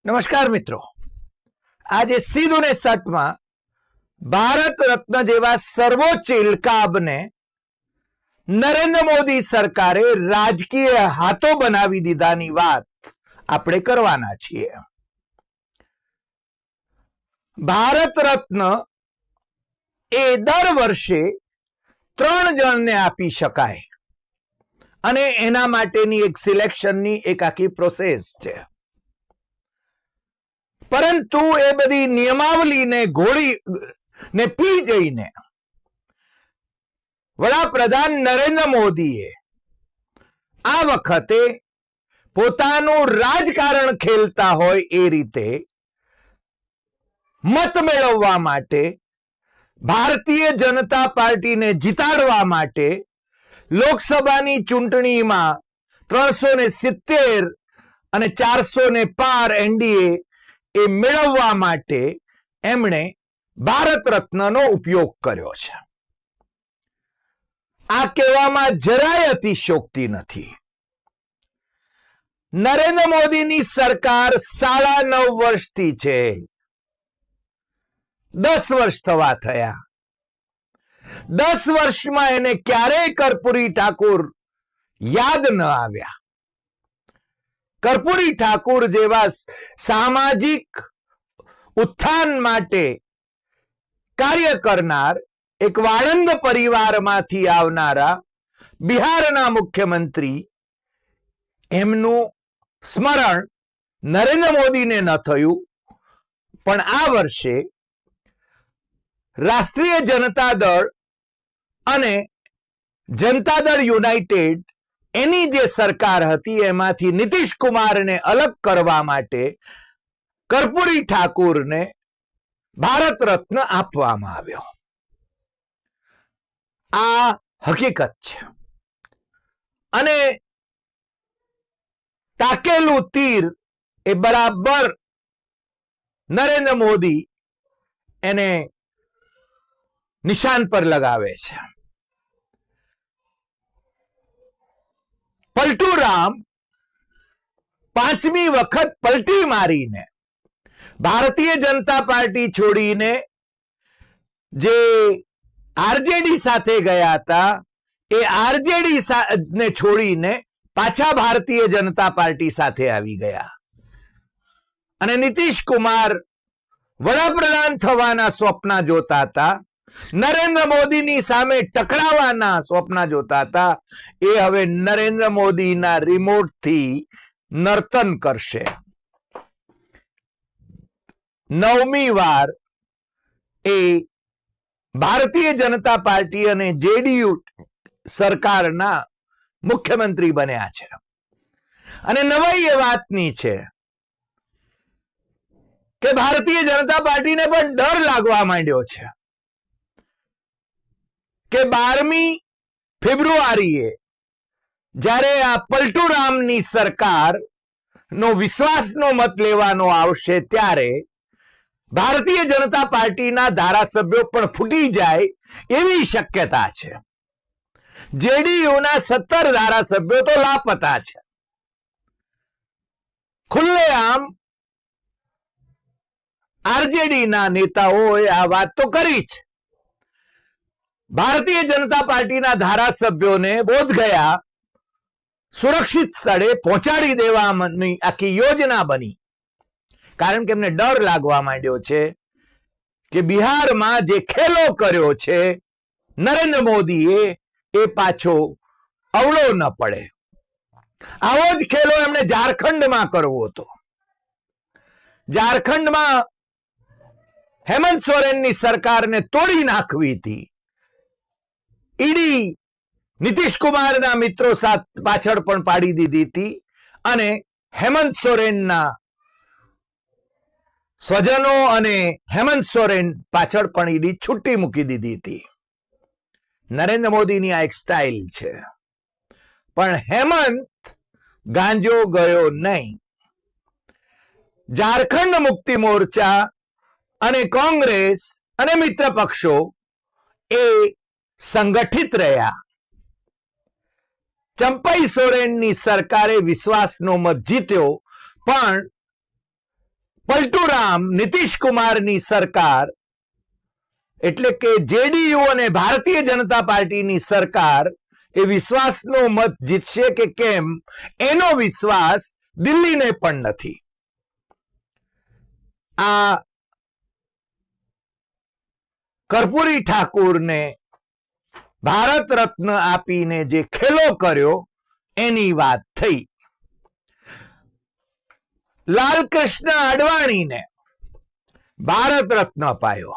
નમસ્કાર મિત્રો, આજે સીધું ને સટમાં ભારત રત્ન જેવા સર્વોચ્ચ ઇલકાબને નરેન્દ્ર મોદી સરકારે રાજકીય હાથો બનાવી દીધાની વાત આપણે કરવાના છીએ. ભારત રત્ન એ દર વર્ષે 3 જણને આપી શકાય અને એના માટેની એક સિલેક્શનની એક આખી પ્રોસેસ છે. પરંતુ એ બધી નિયમાવલીને ઘોડી ને પી જઈને વડાપ્રધાન નરેન્દ્ર મોદીએ આ વખતે પોતાનું રાજકારણ ખેલતા હોય એ રીતે મત મેળવવા માટે, ભારતીય જનતા પાર્ટીને જીતાડવા માટે લોકસભાની ચૂંટણીમાં 370 અને 400 ને પાર એનડીએ એ મેળવવા માટે એમણે ભારત રત્નનો ઉપયોગ કર્યો છે. આ કહેવામાં જરાય અતિશયોક્તિ નથી. નરેન્દ્ર મોદીની સરકાર 9.5 વર્ષથી છે. 10 વર્ષ થવા થયા. 10 વર્ષમાં એને ક્યારેય કર્પૂરી ઠાકુર યાદ ન આવ્યા. કર્પૂરી ઠાકુર જેવા સામાજિક ઉત્થાન માટે કાર્ય કરનાર એક વાળંદ પરિવારમાંથી આવનારા બિહારના મુખ્યમંત્રી, એમનું સ્મરણ નરેન્દ્ર મોદીને ન થયું. પણ આ વર્ષે રાષ્ટ્રીય જનતા દળ અને જનતા દળ યુનાઇટેડ એની જે સરકાર હતી એમાંથી નીતિશ કુમારને અલગ કરવા માટે કર્પૂરી ઠાકુરને ભારત રત્ન આપવામાં આવ્યો. આ હકીકત છે. અને તાકેલું તીર એ બરાબર નરેન્દ્ર મોદી એને નિશાન પર લગાવે છે. પલટુરામ 5મી વખત પલટી મારીને ભારતીય જનતા પાર્ટી છોડીને જે આરજેડી સાથે ગયા હતા, એ આરજેડી ને છોડીને પાછા ભારતીય જનતા પાર્ટી સાથે આવી ગયા. અને નીતિશ કુમાર વડાપ્રધાન થવાના સ્વપ્ન જોતા હતા, નરેન્દ્ર મોદીની સામે ટકરાવાના સ્વપ્ન જોતા હતા. એ હવે નરેન્દ્ર મોદીના રિમોટથી નર્તન કરશે. 9મી વાર એ ભારતીય જનતા પાર્ટી અને જેડીયુ સરકારના મુખ્યમંત્રી બન્યા છે. અને નવાઈ એ વાતની છે કે ભારતીય જનતા પાર્ટીને પણ ડર લાગવા માંડ્યો છે કે 12મી ફેબ્રુઆરીએ જ્યારે આ પલટુરામની સરકાર નો વિશ્વાસનો મત લેવાનો આવશે ત્યારે ભારતીય જનતા પાર્ટીના ધારાસભ્યો પણ ફૂટી જાય એવી શક્યતા છે. જેડીયુના 17 ધારાસભ્યો તો લાપતા છે. ખુલ્લેઆમ આરજેડીના નેતાઓએ આ વાત તો કરી જ. ભારતીય જનતા પાર્ટીના ધારાસભ્યોને બોધગયા સુરક્ષિત સ્થળે પહોંચાડી દેવાની આખી યોજના બની. કારણ કે એમને ડર લાગવા માંડ્યો છે કે બિહારમાં જે ખેલો કર્યો છે નરેન્દ્ર મોદીએ, એ પાછો અવળો ન પડે. આવો જ ખેલો એમણે ઝારખંડમાં કરવો હતો. ઝારખંડમાં હેમંત સોરેનની સરકારને તોડી નાખવી હતી. ઈડી નીતિશ કુમારના મિત્રો સાથે પાછળ પણ પાડી દીધી હતી અને હેમંત સોરેનના સ્વજનો અને હેમંત સોરેન પાછળ પણ ઈડી છૂટી મૂકી દીધી હતી. નરેન્દ્ર મોદીની આ એક સ્ટાઇલ છે. પણ હેમંત ગાંજો ગયો નહીં. ઝારખંડ મુક્તિ મોરચા અને કોંગ્રેસ અને મિત્ર પક્ષો એ સંગઠિત રહ્યા. ચંપઈ સોરેનની સરકારે વિશ્વાસનો મત જીત્યો, પણ પલટુરામ નીતિશ કુમારની સરકાર એટલે કે જેડીયુ અને ભારતીય જનતા પાર્ટીની સરકાર એ વિશ્વાસનો મત જીતશે કે કેમ એનો વિશ્વાસ દિલ્હીને પણ નથી. આ કર્પૂરી ઠાકુરને ભારત રત્ન આપીને જે ખેલો કર્યો એની વાત થઈ. લાલકૃષ્ણ અડવાણીને ભારત રત્ન અપાયો.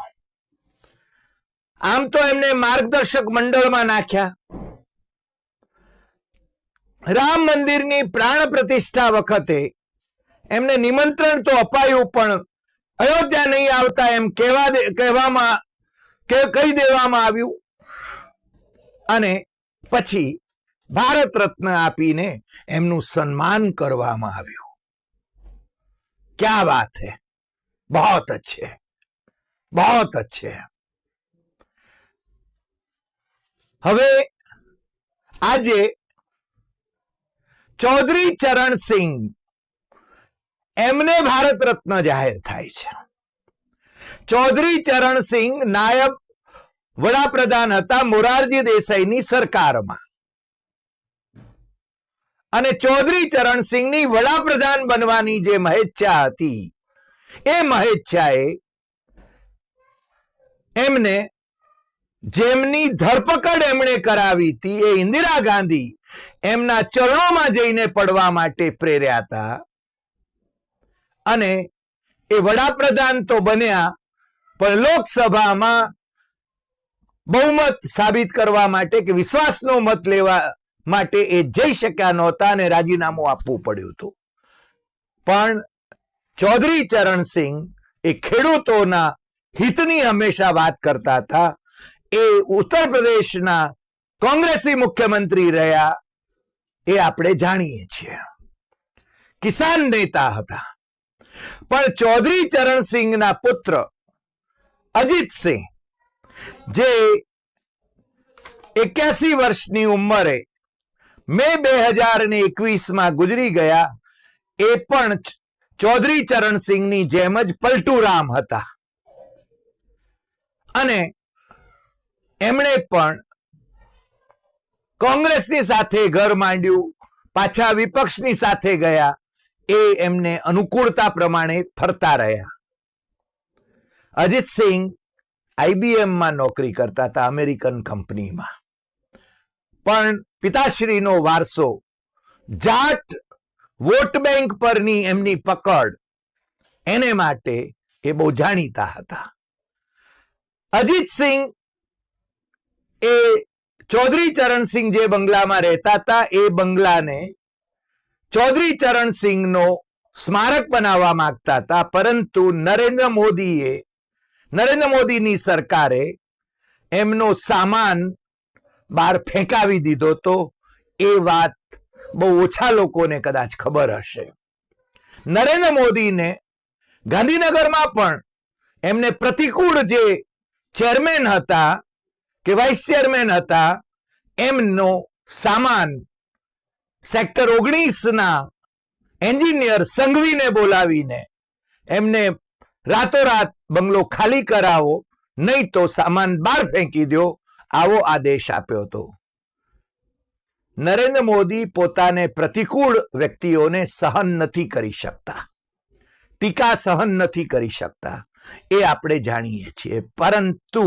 આમ તો એમને માર્ગદર્શક મંડળમાં નાખ્યા. રામ મંદિરની પ્રાણ પ્રતિષ્ઠા વખતે એમને નિમંત્રણ તો અપાયું, પણ અયોધ્યા નહીં આવતા એમ કહી દેવામાં આવ્યું અને પછી ભારત રત્ન આપીને એમનું સન્માન કરવામાં આવ્યું. ક્યા વાત હૈ, બહોત અચ્છે, બહોત અચ્છે. હવે આજે ચૌધરી ચરણસિંહ એમને ભારત રત્ન જાહેર થાય છે. ચૌધરી ચરણસિંહ નાયબ વડાપ્રધાન હતા મોરારજી દેસાઈની સરકારમાં અને ચૌધરી ચરણસિંહની વડાપ્રધાન બનવાની જે મહેચ્છા હતી એ મહેચ્છાએ એમને જેમની ધરપકડ એમણે કરાવી હતી એ ઇન્દિરા ગાંધી એમના ચરણોમાં જઈને પડવા માટે પ્રેર્યા હતા અને એ વડાપ્રધાન તો બન્યા પણ લોકસભામાં બહુમત સાબિત કરવા માટે કે વિશ્વાસનો મત લેવા માટે એ જઈ શક્યા નહોતા અને રાજીનામું આપવું પડ્યું હતું. પણ ચૌધરી ચરણસિંહ એ ખેડૂતોના હિતની હંમેશા વાત કરતા હતા. એ ઉત્તર પ્રદેશના કોંગ્રેસી મુખ્યમંત્રી રહ્યા એ આપણે જાણીએ છીએ. કિસાન નેતા હતા. પણ ચૌધરી ચરણસિંહના પુત્ર અજીતસિંહ જે 81 વર્ષની ઉંમરે મે 2021માં ગુજરી ગયા એ પણ ચૌધરી ચરણસિંહની જેમ જ પલટુરામ હતા અને એમણે પણ કોંગ્રેસની સાથે ઘર માંડ્યું, પાછા વિપક્ષની સાથે ગયા. એ એમને અનુકૂળતા પ્રમાણે ફરતા રહ્યા. અજીતસિંહ IBMમાં નોકરી કરતા હતા, અમેરિકન કંપનીમાં. પણ પિતાશ્રીનો વારસો, જાટ વોટ બેંક પરની એમની પકડ, એને માટે એ બહુ જાણીતા હતા. અજીતસિંહ એ ચૌધરી ચરણસિંહ જે બંગલામાં રહેતા હતા એ બંગલાને ચૌધરી ચરણસિંહનો સ્મારક બનાવવા માંગતા હતા, પરંતુ નરેન્દ્ર મોદીની સરકારે એમનો સામાન બહાર ફેંકાવી દીધો તો. એ વાત બહુ ઓછા લોકોને કદાચ ખબર હશે. નરેન્દ્ર મોદીને ગાંધીનગરમાં પણ એમને પ્રતિકૂળ જે ચેરમેન હતા કે વાઇસ ચેરમેન હતા એમનો સામાન સેક્ટર 19ના એન્જિનિયર સંઘવીને બોલાવીને એમને રાતોરાત બંગલો ખાલી કરાવો, નહીં તો સામાન બહાર ફેંકી દો, આવો આદેશ આપ્યો હતો. નરેન્દ્ર મોદી પોતાને પ્રતિકૂળ વ્યક્તિઓને સહન નથી કરી શકતા, ટીકા સહન નથી કરી શકતા, એ આપણે જાણીએ છીએ. પરંતુ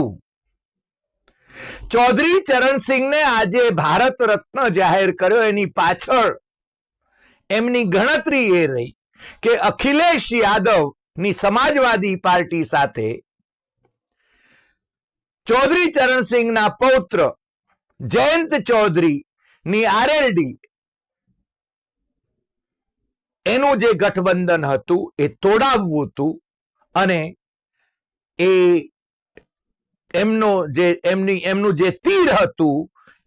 ચૌધરી ચરણસિંહને આજે ભારત રત્ન જાહેર કર્યો એની પાછળ એમની ગણતરી એ રહી કે અખિલેશ યાદવની સમાજવાદી પાર્ટી સાથે ચૌધરી ચરણસિંહના પૌત્ર જયંત ચૌધરીની RLD એનું જે ગઠબંધન હતું એ તોડાવવું હતું અને એ એમનું જે તીર હતું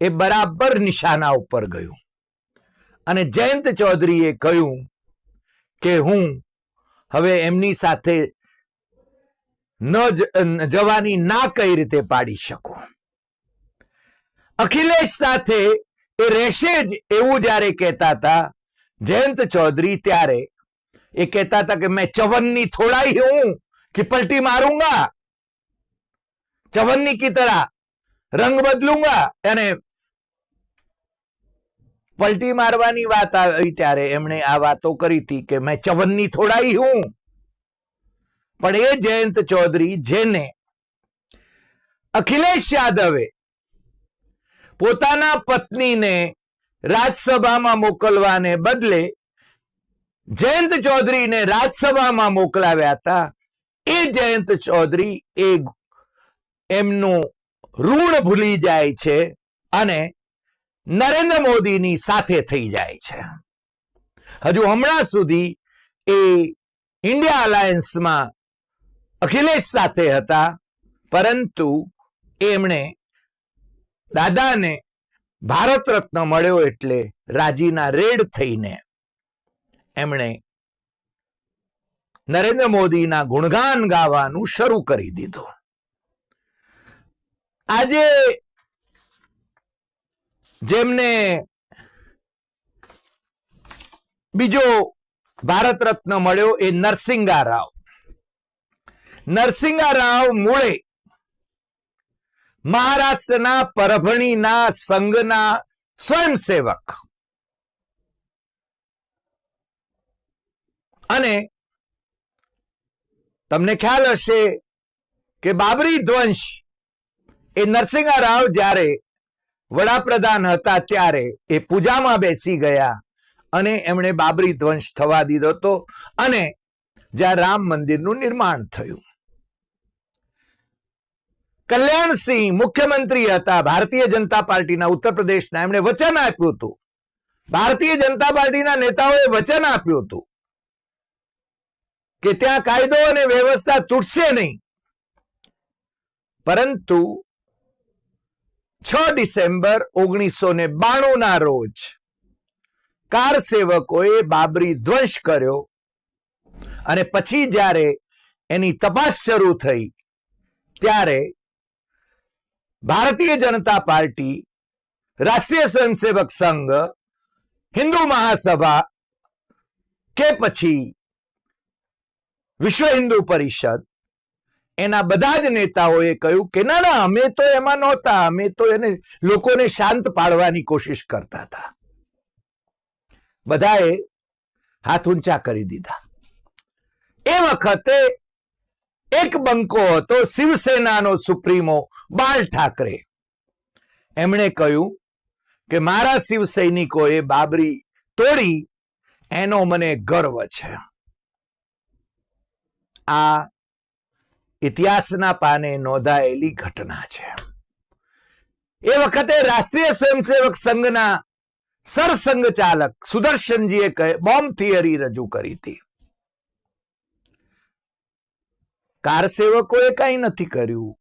એ બરાબર નિશાના ઉપર ગયું અને જયંત ચૌધરીએ કહ્યું કે હું હવે એમની સાથે જવાની ના કઈ રીતે પાડી શકું. અખિલેશ સાથે એ રહેશે જ એવું જ્યારે કહેતા હતા જયંત ચૌધરી, ત્યારે એ કહેતા હતા કે मैं चवन्नी थोड़ा ही हूं कि पलटी मारूंगा, चवन्नी की तरह रंग बदलूंगा. અને પલટી મારવાની વાત આવી ત્યારે એમણે આ વાતો કરી હતી કે मैं चवन्नी थोड़ा ही हूं. પણ એ જયંત ચૌધરી, જેને અખિલેશ યાદવે પોતાના પત્નીને રાજ્યસભામાં મોકલવાને બદલે જયંત ચૌધરીને રાજ્યસભામાં મોકલાવ્યા હતા, એ જયંત ચૌધરી એ એમનું ઋણ ભૂલી જાય છે અને નરેન્દ્ર મોદીની સાથે થઈ જાય છે. હજુ હમણાં સુધી એ ઇન્ડિયા અલાયન્સમાં અખિલેશ સાથે હતા, પરંતુ એમણે દાદાને ભારત રત્ન મળ્યો એટલે રાજીના રેડ થઈને એમણે નરેન્દ્ર મોદીના ગુણગાન ગાવાનું શરૂ કરી દીધું. આજે જેમને બીજો ભારત રત્ન મળ્યો એ નરસિંગા રાવ. નરસિંગા રાવ મૂળે મહારાષ્ટ્રના પરભણીના સંઘના સ્વયંસેવક અને તમને ખ્યાલ હશે કે બાબરી ધ્વંસ એ નરસિંગા રાવ જ્યારે વડાપ્રધાન હતા ત્યારે એ પૂજામાં બેસી ગયા અને એમણે બાબરી ધ્વંસ થવા દીધો હતો અને જ્યાં રામ મંદિરનું નિર્માણ થયું. કલ્યાણસિંહ મુખ્યમંત્રી હતા ભારતીય જનતા પાર્ટીના ઉત્તર પ્રદેશના. એમણે વચન આપ્યું હતું, ભારતીય જનતા પાર્ટીના નેતાઓએ વચન આપ્યું હતું કે ત્યાં કાયદો અને વ્યવસ્થા તૂટશે નહીં. પરંતુ 6 ડિસેમ્બર 1992 ના રોજ કાર સેવકોએ બાબરી ધ્વંસ કર્યો અને પછી જ્યારે એની તપાસ શરૂ થઈ ત્યારે ભારતીય જનતા પાર્ટી, રાષ્ટ્રીય સ્વયંસેવક સંઘ, હિન્દુ મહાસભા કે પછી વિશ્વ હિન્દુ પરિષદ, એના બધા જ નેતાઓએ કહ્યું કે ના ના, અમે તો એમાં નહોતા, અમે તો એને લોકોને શાંત પાડવાની કોશિશ કરતા હતા. બધાએ હાથ ઊંચા કરી દીધા. એ વખતે એક બંકો હતો શિવસેનાનો સુપ્રીમો બાલ ઠાકરે. એમણે કહ્યું કે મારા શિવ સૈનિકોએ બાબરી તોડી, એનો મને ગર્વ છે. આ ઇતિહાસના પાને નોંધાયેલી ઘટના છે. એ વખતે રાષ્ટ્રીય સ્વયંસેવક સંઘના સરસંઘચાલક સુદર્શનજીએ બોમ્બ થિયરી રજૂ કરી હતી. કાર સેવકોએ કઈ નથી કર્યું,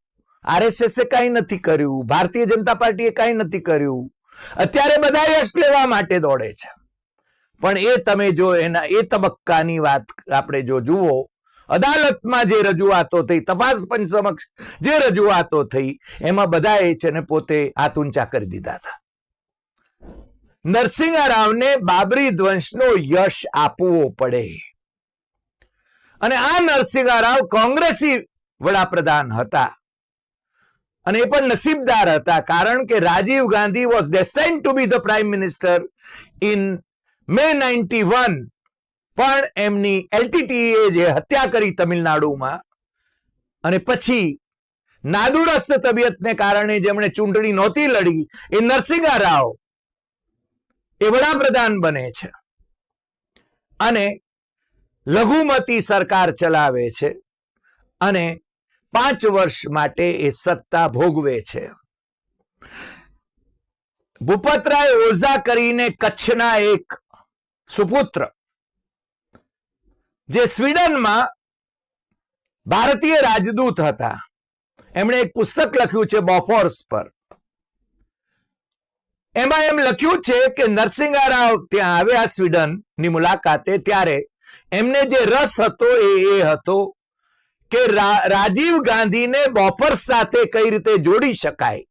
આરએસએસે કઈ નથી કર્યું, ભારતીય જનતા પાર્ટીએ કઈ નથી કર્યું. અત્યારે બધા યશ લેવા માટે દોડે છે. પણ એ તમે જો એના એ તબક્કાની વાત આપણે જો જુઓ, અદાલતમાં જે રજૂઆતો થઈ, તપાસ પંચ સમક્ષ જે રજૂઆતો થઈ, એમાં બધાએ છે ને પોતે હાથ ઊંચા કરી દીધા હતા. નરસિંહા રાવને બાબરી ધ્વંસનો યશ આપવો પડે. અને આ નરસિંહા રાવ કોંગ્રેસી વડાપ્રધાન હતા અને એ પણ નસીબદાર હતા, કારણ કે Rajiv Gandhi was destined to be the prime minister in May 91, પણ એમની એલટીટીએ જે હત્યા કરી તમિલનાડુમાં અને પછી નાદુરસ્ત તબિયતને કારણે જેમણે ચૂંટણી નહોતી લડી, એ નરસિંહા રાવ એ વડાપ્રધાન બને છે અને લઘુમતી સરકાર ચલાવે છે અને 5 વર્ષ માટે એ સત્તા ભોગવે છે. ભૂપતરાય ઓઝા કરીને કચ્છના એક સુપુત્ર, જે સ્વીડનમાં ભારતીય રાજદૂત હતા, એમણે એક પુસ્તક લખ્યું છે બોફોર્સ પર. એમાં એમ લખ્યું છે કે નરસિંહા રાવ ત્યાં આવ્યા સ્વીડનની મુલાકાતે, ત્યારે એમને જે રસ હતો એ હતો કે રાજીવ ગાંધીને બોફોર્સ સાથે કઈ રીતે જોડી શકાય,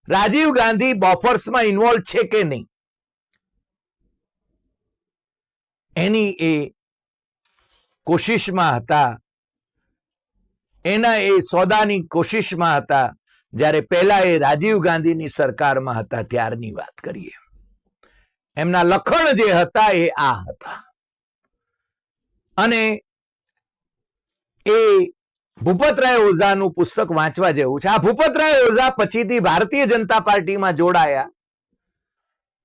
રાજીવ ગાંધી બોફોર્સમાં ઇન્વોલ્વ છે કે નહીં, એની એ કોશિશમાં હતા, એના એ સોદાની કોશિશમાં હતા, જ્યારે પહેલા એ રાજીવ ગાંધીની સરકારમાં હતા ત્યારની વાત કરીએ. એમના લખણ જે હતા એ આ હતા. અને એ ભૂપતરાય ઓઝાનું પુસ્તક વાંચવા જેવું છે. આ ભૂપતરાય ઓઝા પછીથી ભારતીય જનતા પાર્ટીમાં જોડાયા,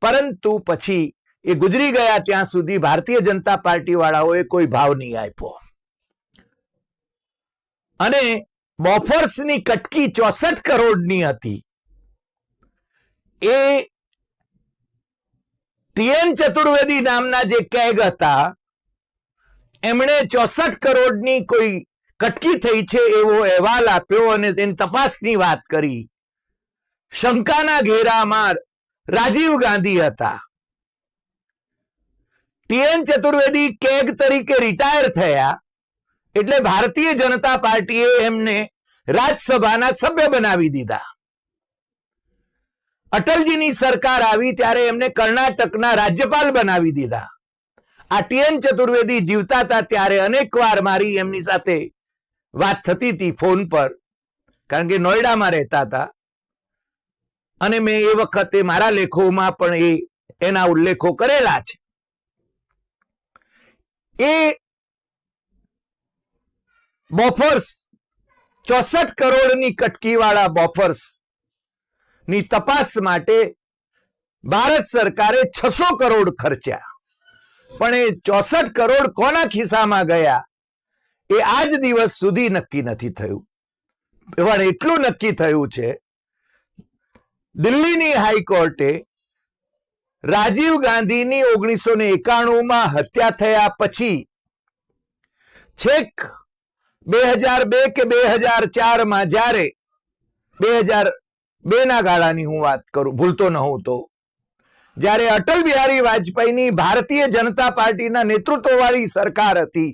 પરંતુ પછી એ ગુજરી ગયા ત્યાં સુધી ભારતીય જનતા પાર્ટી વાળાઓએ કોઈ ભાવ નહીં આપ્યો. અને બોફોર્સની કટકી 64 કરોડની હતી. એ ટીએન ચતુર્વેદી નામના જે કેગ હતા, એમણે 64 કરોડની કોઈ કટકી થઈ છે એવો અહેવાલ આપ્યો અને તેની તપાસની વાત કરી. શંકાના ઘેરામાં રાજીવ ગાંધી હતા. ટીએન ચતુર્વેદી કેગ તરીકે રિટાયર થયા એટલે ભારતીય જનતા પાર્ટીએ એમને રાજ્યસભાના સભ્ય બનાવી દીધા. અટલજીની સરકાર આવી ત્યારે એમને કર્ણાટકના રાજ્યપાલ બનાવી દીધા. આ ટીએન ચતુર્વેદી જીવતા હતા ત્યારે અનેક વાર મારી એમની સાથે વાત થતી હતી ફોન પર, કારણ કે નોઈડામાં રહેતા હતા. અને મેં એ વખતે મારા લેખોમાં પણ એના ઉલ્લેખો કરેલા છે. એ બોફોર્સ 64 કરોડની કટકી વાળા બોફોર્સ ની તપાસ માટે ભારત સરકારે 600 કરોડ ખર્ચ્યા. પણ એ 64 કરોડ કોના ખિસ્સામાં ગયા એ આજ દિવસ સુધી નક્કી નથી થયું. પણ એટલું નક્કી થયું છે, દિલ્હીની હાઈકોર્ટે રાજીવ ગાંધીની 1991માં હત્યા થયા પછી છેક 2002 કે 2004માં જ્યારે 2002 ના ગાળાની હું વાત કરું, ભૂલતો ન હું તો, જ્યારે અટલ બિહારી વાજપેયીની ભારતીય જનતા પાર્ટીના નેતૃત્વવાળી સરકાર હતી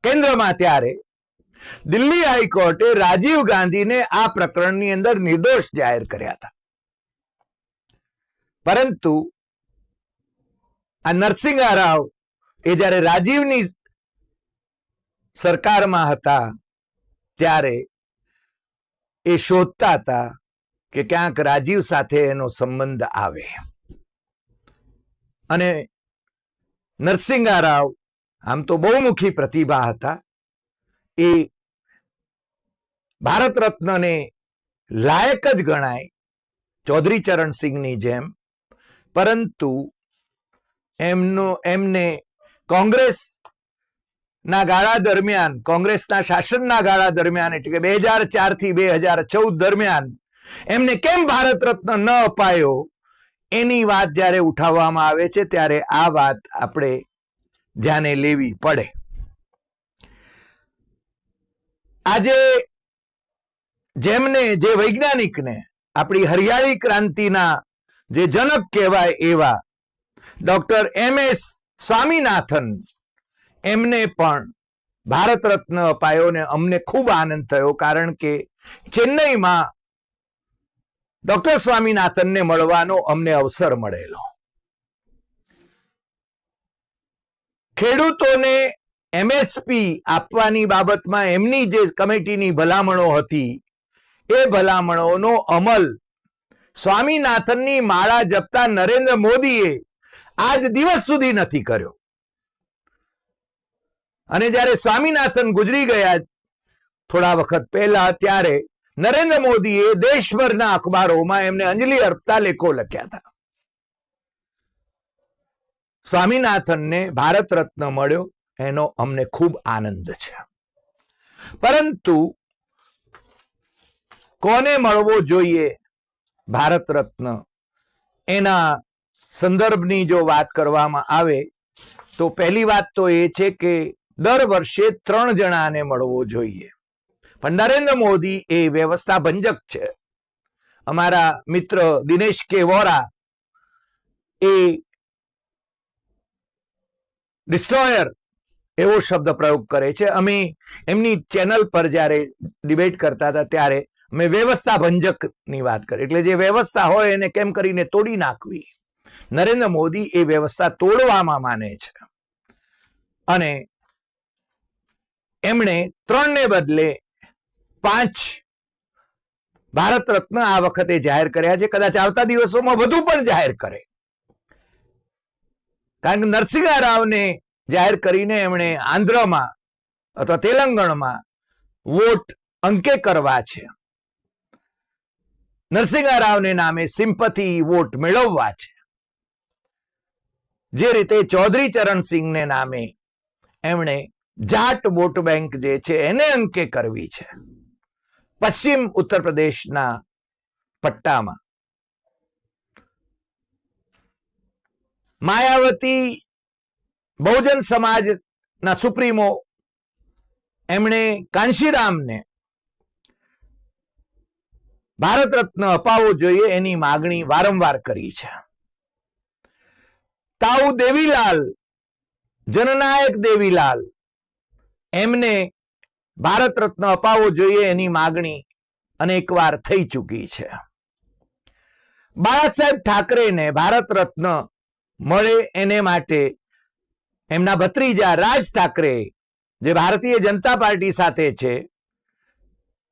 કેન્દ્રમાં, ત્યારે દિલ્હી હાઈકોર્ટે રાજીવ ગાંધીને આ પ્રકરણની અંદર નિર્દોષ જાહેર કર્યા હતા. પરંતુ આ નરસિંહા રાવ એ જ્યારે રાજીવની સરકારમાં હતા ત્યારે એ શોધતા હતા કે ક્યાંક રાજીવ સાથે એનો સંબંધ આવે. અને નરસિંહા રાવ આમ તો બહુમુખી પ્રતિભા હતા. એ ભારત રત્નને લાયક જ ગણાય, ચૌધરી ચરણસિંહની જેમ. પરંતુ એમને કોંગ્રેસના ગાળા દરમિયાન, કોંગ્રેસના શાસનના ગાળા દરમિયાન, એટલે કે 2004 થી 2014 દરમિયાન એમને કેમ ભારત રત્ન ન અપાયો એની વાત જ્યારે ઉઠાવવામાં આવે છે ત્યારે આ વાત આપણે ધ્યાને લેવી પડે. આજે જે વૈજ્ઞાનિકને આપણી હરિયાળી ક્રાંતિના જે જનક કહેવાય એવા ડોક્ટર MS સ્વામીનાથન, એમને પણ ભારત રત્ન અપાયો ને અમને ખૂબ આનંદ થયો, કારણ કે ચેન્નઈમાં ડોક્ટર સ્વામીનાથનને મળવાનો અમને અવસર મળેલો. ખેડૂતોને MSP આપવાની બાબતમાં એમની જે કમિટીની ભલામણો હતી એ ભલામણોનો અમલ સ્વામીનાથનની માળા જપતા નરેન્દ્ર મોદીએ આજ દિવસ સુધી નથી કર્યો. અને જ્યારે સ્વામીનાથન ગુજરી ગયા થોડા વખત પહેલા, ત્યારે નરેન્દ્ર મોદીએ દેશભરના અખબારોમાં એમને અંજલિ અર્પતા લેખો લખ્યા હતા. સ્વામીનાથનને ભારત રત્ન મળ્યો એનો અમને ખૂબ આનંદ છે. પરંતુ કોને મળવો જોઈએ ભારત રત્ન, એના સંદર્ભની જો વાત કરવામાં આવે તો પહેલી વાત તો એ છે કે દર વર્ષે 3 જણાને મળવો જોઈએ. પણ નરેન્દ્ર મોદી એ વ્યવસ્થા ભંજક છે. અમારા મિત્ર દિનેશ કે વોરા એ ડિસ્ટ્રોયર એવો શબ્દ પ્રયોગ કરે છે. અમે એમની ચેનલ પર જ્યારે ડિબેટ કરતા હતા ત્યારે અમે વ્યવસ્થા ભંજકની વાત કરી, એટલે જે વ્યવસ્થા હોય એને કેમ કરીને તોડી નાખવી. નરેન્દ્ર મોદી એ વ્યવસ્થા તોડવામાં માને છે. અને એમણે 3 ને બદલે 5 ભારત રત્ન આ વખતે જાહેર કર્યા છે. કદાચ આવતા દિવસોમાં વધુ પણ જાહેર કરે, કારણ કે નરસિંહ રાવને જાહેર કરીને એમણે આંધ્રમાં અથવા તેલંગણમાં વોટ અંકે કરવા છે. નરસિંહ રાવને નામે સિમ્પથી વોટ મેળવવા છે. જે રીતે ચૌધરી ચરણસિંહને નામે એમણે જાટ વોટ બેંક જે છે એને અંકે કરવી છે પશ્ચિમ ઉત્તર પ્રદેશના પટ્ટામાં. માયાવતી બહુજન સમાજના સુપ્રીમો એમણે કાંશીરામને ભારત રત્ન અપાવવો જોઈએ એની માગણી વારંવાર કરી છે. તાઉ દેવીલાલ, જનનાયક દેવીલાલ, એમને ભારત રત્ન અપાવવો જોઈએ એની માગણી અનેકવાર થઈ ચૂકી છે. બાળાસાહેબ ઠાકરેને ભારત રત્ન મળે એને માટે એમના ભત્રીજા રાજ ઠાકરે, જે ભારતીય જનતા પાર્ટી સાથે છે,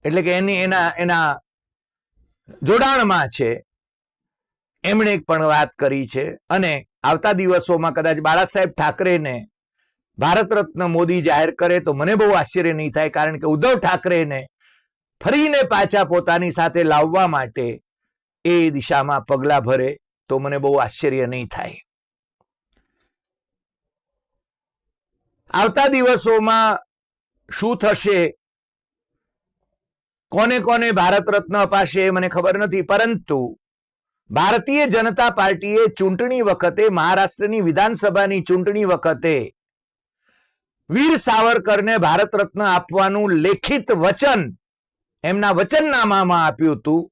એટલે કે એના જોડાણમાં છે, એમણે પણ વાત કરી છે. અને આવતા દિવસોમાં કદાચ બાળાસાહેબ ઠાકરેને ભારત રત્ન મોદી જાહેર કરે તો મને બહુ આશ્ચર્ય નહીં થાય, કારણ કે ઉદ્ધવ ઠાકરેને ફરીને પાછા પોતાની સાથે લાવવા માટે એ દિશામાં પગલા ભરે તો મને બહુ આશ્ચર્ય નહીં થાય. આવતા દિવસોમાં શું થશે, કોને કોને ભારત રત્ન અપાશે મને ખબર નથી, પરંતુ ભારતીય જનતા પાર્ટીએ ચૂંટણી વખતે, મહારાષ્ટ્રની વિધાનસભાની ચૂંટણી વખતે વીર સાવરકરને ભારત રત્ન આપવાનું લેખિત વચન એમના વચનનામામાં આપ્યું હતું,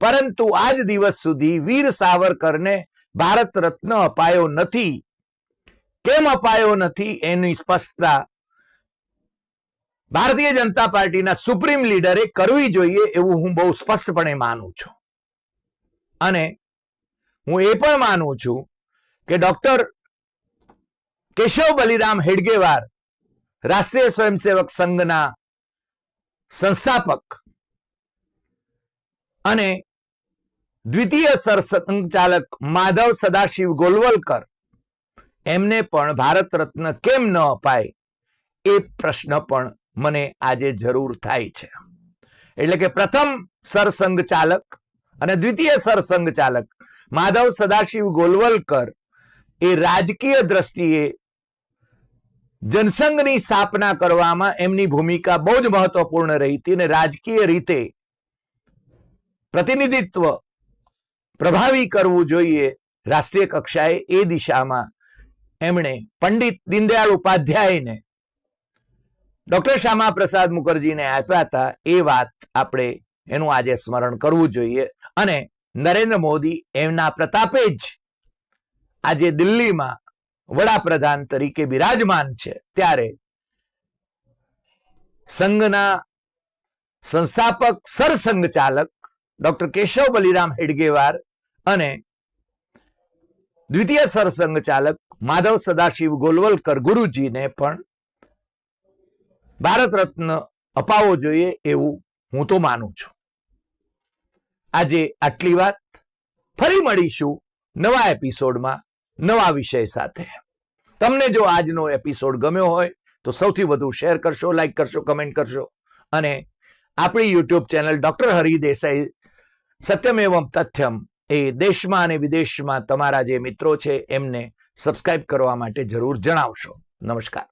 પરંતુ આજ દિવસ સુધી વીર સાવરકરને ભારત રત્ન અપાયો નથી. કેમ અપાયો નથી એની સ્પષ્ટતા ભારતીય જનતા પાર્ટીના સુપ્રીમ લીડરે કરવી જોઈએ એવું હું બહુ સ્પષ્ટપણે માનું છું. અને હું એ પણ માનું છું કે ડોક્ટર કેશવ બલિરામ હેડગેવાર, રાષ્ટ્રીય સ્વયંસેવક સંઘના સંસ્થાપક અને દ્વિતીય સરસંઘચાલક માધવ સદાશિવ ગોલવલકર, એમને પણ ભારત રત્ન કેમ ન અપાય એ પ્રશ્ન પણ મને આજે જરૂર થાય છે. એટલે કે પ્રથમ સરસંઘ ચાલક અને દ્વિતીય સરસંઘ ચાલક માધવ સદાશિવ ગોલવલકર એ રાજકીય દ્રષ્ટિએ જનસંઘની સ્થાપના કરવામાં એમની ભૂમિકા બહુ જ મહત્વપૂર્ણ રહી હતી, અને રાજકીય રીતે પ્રતિનિધિત્વ પ્રભાવી કરવું જોઈએ રાષ્ટ્રીય કક્ષાએ, એ દિશામાં એમણે પંડિત દીનદયાળ ઉપાધ્યાયને ડોક્ટર શ્યામા પ્રસાદ મુખર્જીને આપ્યા હતા. એ વાત આપણે એનું આજે સ્મરણ કરવું જોઈએ. અને નરેન્દ્ર મોદી એમના પ્રતાપે જ આજે દિલ્હીમાં વડાપ્રધાન તરીકે બિરાજમાન છે. ત્યારે સંઘના સંસ્થાપક સરસંઘ ચાલક ડોક્ટર કેશવ બલિરામ હેડગેવાર અને દ્વિતીય સરસંઘ ચાલક માધવ સદાશિવ ગોલવલકર ગુરુજીને પણ ભારત રત્ન અપાવવો જોઈએ એવું હું તો માનું છું. આજે આટલી વાત. ફરી મળીશું નવા એપિસોડમાં નવા વિષય સાથે. તમને જો આજનો એપિસોડ ગમ્યો હોય તો સૌથી વધુ શેર કરશો, લાઈક કરશો, કમેન્ટ કરશો, અને આપણી YouTube channel doctor Hari Desai Satyamevam Tathyam એ દેશમાં અને વિદેશમાં તમારા જે મિત્રો છે એમને સબસ્ક્રાઇબ કરવા માટે જરૂર જણાવશો. નમસ્કાર.